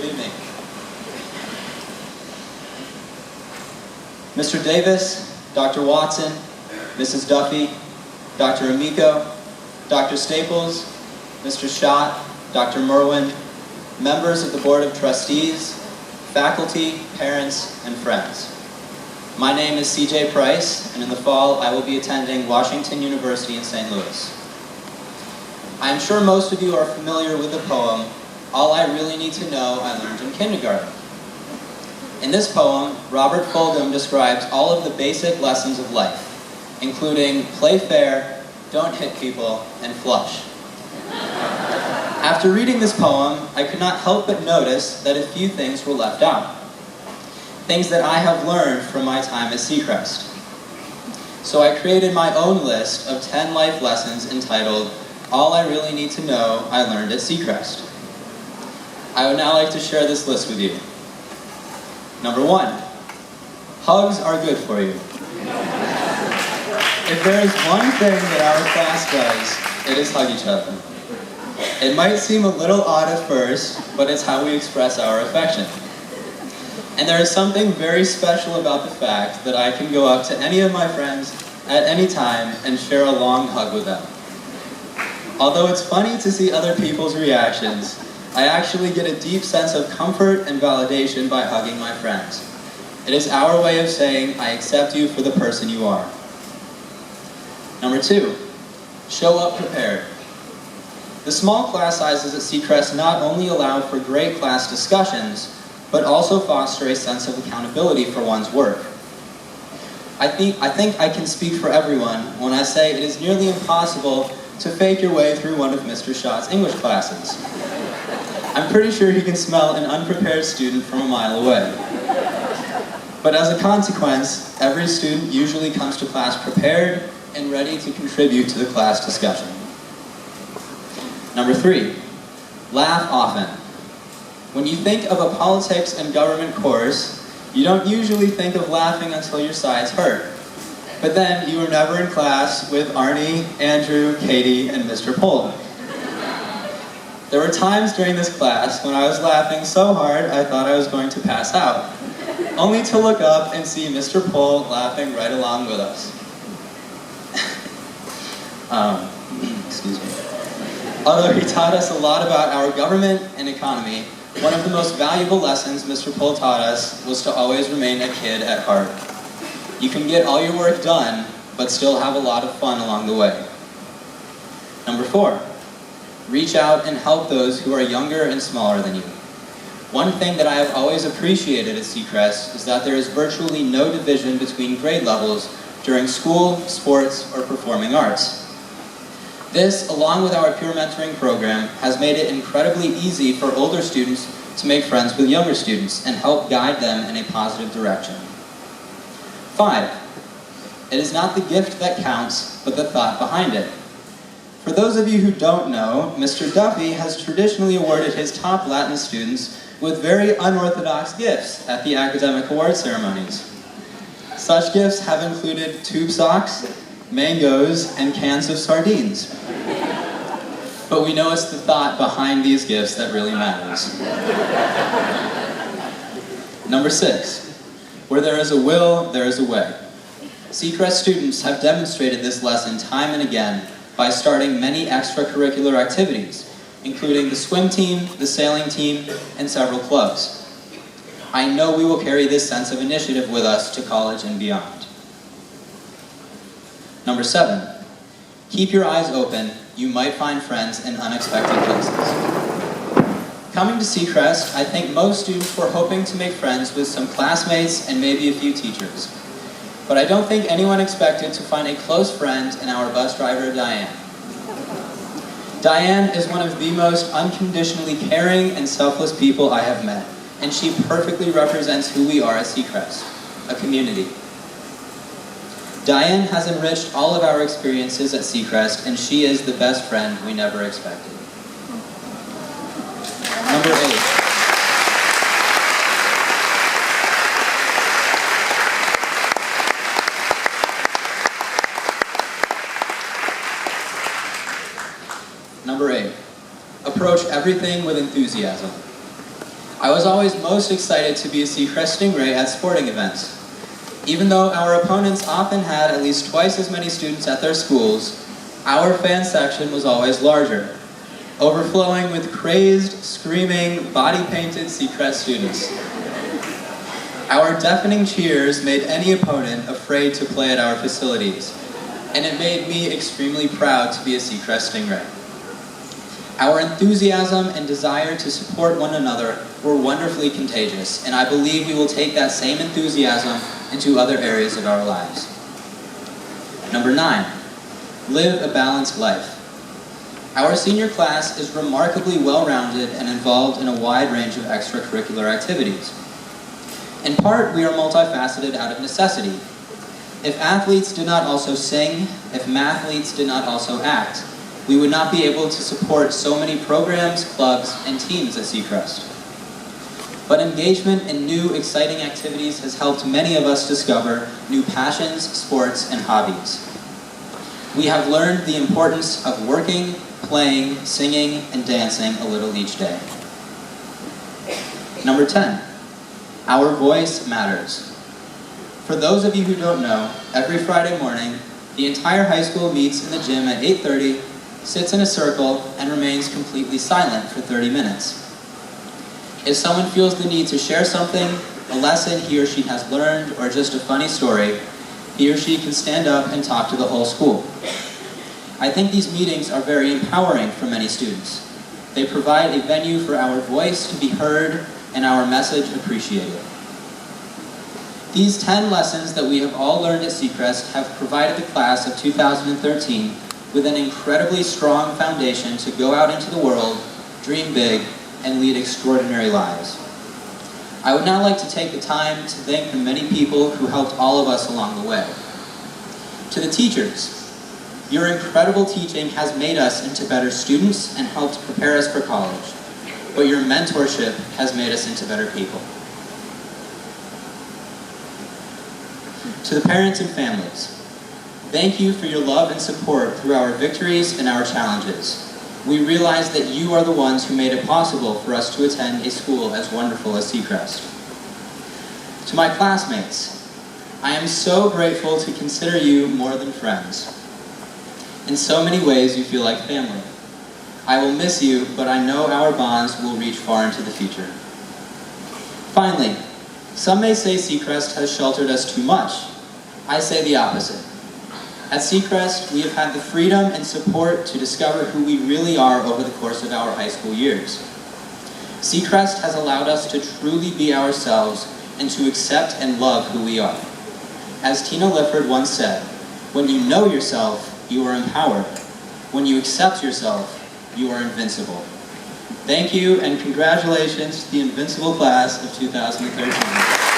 Good evening. Mr. Davis, Dr. Watson, Mrs. Duffy, Dr. Amico, Dr. Staples, Mr. Schott, Dr. Merwin, members of the Board of Trustees, faculty, parents, and friends. My name is CJ Price, and in the fall I will be attending Washington University in St. Louis. I am sure most of you are familiar with the poem, All I Really Need to Know I Learned in Kindergarten. In this poem, Robert Fulghum describes all of the basic lessons of life, including play fair, don't hit people, and flush. After reading this poem, I could not help but notice that a few things were left out. Things that I have learned from my time at Seacrest. So I created my own list of 10 life lessons entitled, All I Really Need to Know I Learned at Seacrest. I would now like to share this list with you. Number 1, hugs are good for you. If there is one thing that our class does, it is hug each other. It might seem a little odd at first, but it's how we express our affection. And there is something very special about the fact that I can go up to any of my friends at any time and share a long hug with them. Although it's funny to see other people's reactions, I actually get a deep sense of comfort and validation by hugging my friends. It is our way of saying, I accept you for the person you are. Number 2, show up prepared. The small class sizes at Seacrest not only allow for great class discussions, but also foster a sense of accountability for one's work. I think I can speak for everyone when I say it is nearly impossible to fake your way through one of Mr. Schott's English classes. I'm pretty sure he can smell an unprepared student from a mile away. But as a consequence, every student usually comes to class prepared and ready to contribute to the class discussion. Number 3, laugh often. When you think of a politics and government course, you don't usually think of laughing until your sides hurt. But then you were never in class with Arnie, Andrew, Katie, and Mr. Pohl. There were times during this class when I was laughing so hard I thought I was going to pass out, only to look up and see Mr. Pohl laughing right along with us. Excuse me. Although he taught us a lot about our government and economy, one of the most valuable lessons Mr. Pohl taught us was to always remain a kid at heart. You can get all your work done, but still have a lot of fun along the way. Number 4, reach out and help those who are younger and smaller than you. One thing that I have always appreciated at Seacrest is that there is virtually no division between grade levels during school, sports, or performing arts. This, along with our peer mentoring program, has made it incredibly easy for older students to make friends with younger students and help guide them in a positive direction. 5, it is not the gift that counts, but the thought behind it. For those of you who don't know, Mr. Duffy has traditionally awarded his top Latin students with very unorthodox gifts at the academic award ceremonies. Such gifts have included tube socks, mangoes, and cans of sardines. But we know it's the thought behind these gifts that really matters. Number 6, where there is a will, there is a way. Seacrest students have demonstrated this lesson time and again by starting many extracurricular activities, including the swim team, the sailing team, and several clubs. I know we will carry this sense of initiative with us to college and beyond. Number 7, keep your eyes open. You might find friends in unexpected places. Coming to Seacrest, I think most students were hoping to make friends with some classmates and maybe a few teachers. But I don't think anyone expected to find a close friend in our bus driver, Diane. Diane is one of the most unconditionally caring and selfless people I have met, and she perfectly represents who we are at Seacrest, a community. Diane has enriched all of our experiences at Seacrest, and she is the best friend we never expected. Number 8. Number 8, approach everything with enthusiasm. I was always most excited to be a Seacrest Stingray at sporting events. Even though our opponents often had at least twice as many students at their schools, our fan section was always larger, overflowing with crazed, screaming, body-painted Seacrest students. Our deafening cheers made any opponent afraid to play at our facilities, and it made me extremely proud to be a Seacrest Stingray. Our enthusiasm and desire to support one another were wonderfully contagious, and I believe we will take that same enthusiasm into other areas of our lives. Number 9, live a balanced life. Our senior class is remarkably well-rounded and involved in a wide range of extracurricular activities. In part, we are multifaceted out of necessity. If athletes did not also sing, if mathletes did not also act, we would not be able to support so many programs, clubs, and teams at Seacrest. But engagement in new, exciting activities has helped many of us discover new passions, sports, and hobbies. We have learned the importance of working, playing, singing, and dancing a little each day. Number 10, our voice matters. For those of you who don't know, every Friday morning, the entire high school meets in the gym at 8:30, sits in a circle, and remains completely silent for 30 minutes. If someone feels the need to share something, a lesson he or she has learned, or just a funny story, he or she can stand up and talk to the whole school. I think these meetings are very empowering for many students. They provide a venue for our voice to be heard and our message appreciated. These 10 lessons that we have all learned at Seacrest have provided the class of 2013 with an incredibly strong foundation to go out into the world, dream big, and lead extraordinary lives. I would now like to take the time to thank the many people who helped all of us along the way. To the teachers, your incredible teaching has made us into better students and helped prepare us for college, but your mentorship has made us into better people. To the parents and families, thank you for your love and support through our victories and our challenges. We realize that you are the ones who made it possible for us to attend a school as wonderful as Seacrest. To my classmates, I am so grateful to consider you more than friends. In so many ways, you feel like family. I will miss you, but I know our bonds will reach far into the future. Finally, some may say Seacrest has sheltered us too much. I say the opposite. At Seacrest, we have had the freedom and support to discover who we really are over the course of our high school years. Seacrest has allowed us to truly be ourselves and to accept and love who we are. As Tina Lifford once said, when you know yourself, you are empowered. When you accept yourself, you are invincible. Thank you and congratulations to the invincible class of 2013.